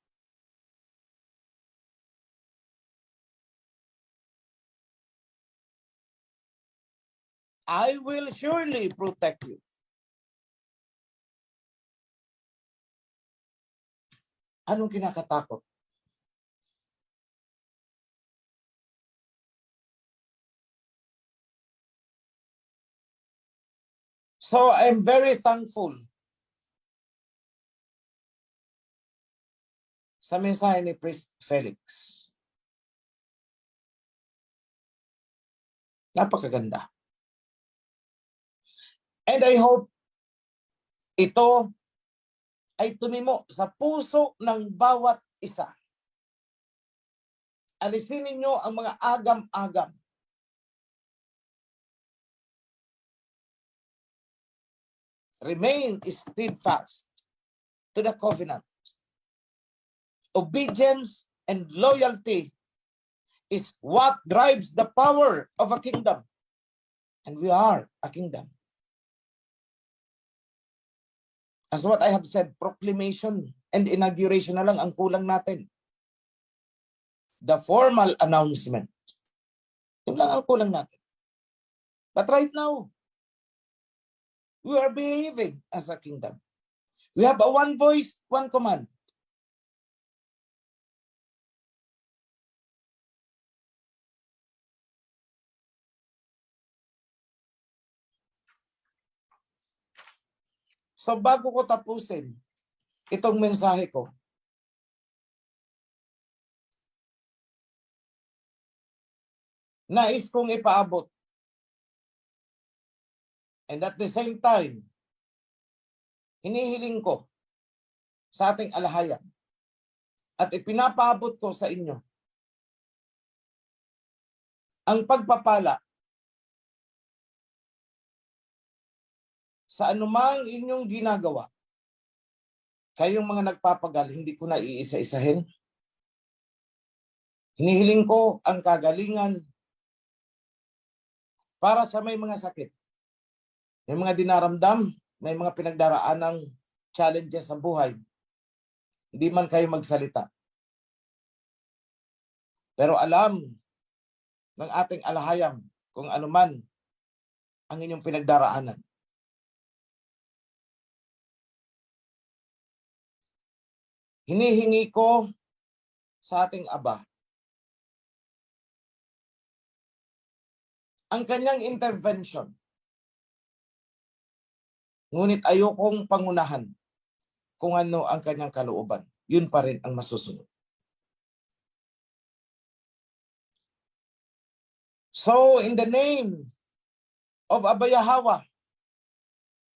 I will surely protect you. Anong kinakatakot? So I'm very thankful sa mensahe ni Priest Felix. Napakaganda. And I hope ito ay tumimo sa puso ng bawat isa. Alisin ninyo ang mga agam-agam. Remain steadfast to the covenant. Obedience and loyalty is what drives the power of a kingdom. And we are a kingdom. As what I have said, proclamation and inauguration na lang ang kulang natin. The formal announcement. Yun lang ang kulang natin. But right now, we are behaving as a kingdom. We have a one voice, one command. So bago ko tapusin itong mensahe ko, nais kong ipaabot. And at the same time, hinihiling ko sa ating alahayang at ipinapaabot ko sa inyo ang pagpapala sa anumang inyong ginagawa. Kayong mga nagpapagal, hindi ko na iisa-isahin. Hinihiling ko ang kagalingan para sa may mga sakit, may mga dinaramdam, may mga pinagdaraanang challenges sa buhay. Hindi man kayo magsalita. Pero alam ng ating alahayam kung ano man ang inyong pinagdaraanan. Hinihingi ko sa ating Aba ang kanyang intervention. Ngunit ayokong pangunahan kung ano ang kanyang kalooban. Yun pa rin ang masusunod. So, in the name of Abba Yahweh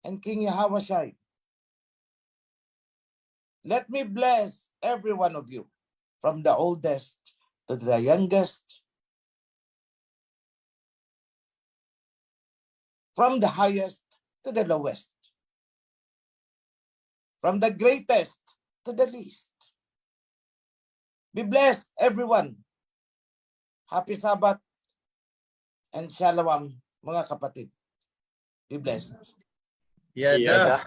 and King Yahweh Shai, let me bless every one of you, from the oldest to the youngest, from the highest to the lowest, from the greatest to the least. Be blessed, everyone. Happy Sabbath and Shalom, mga kapatid. Be blessed. Yada.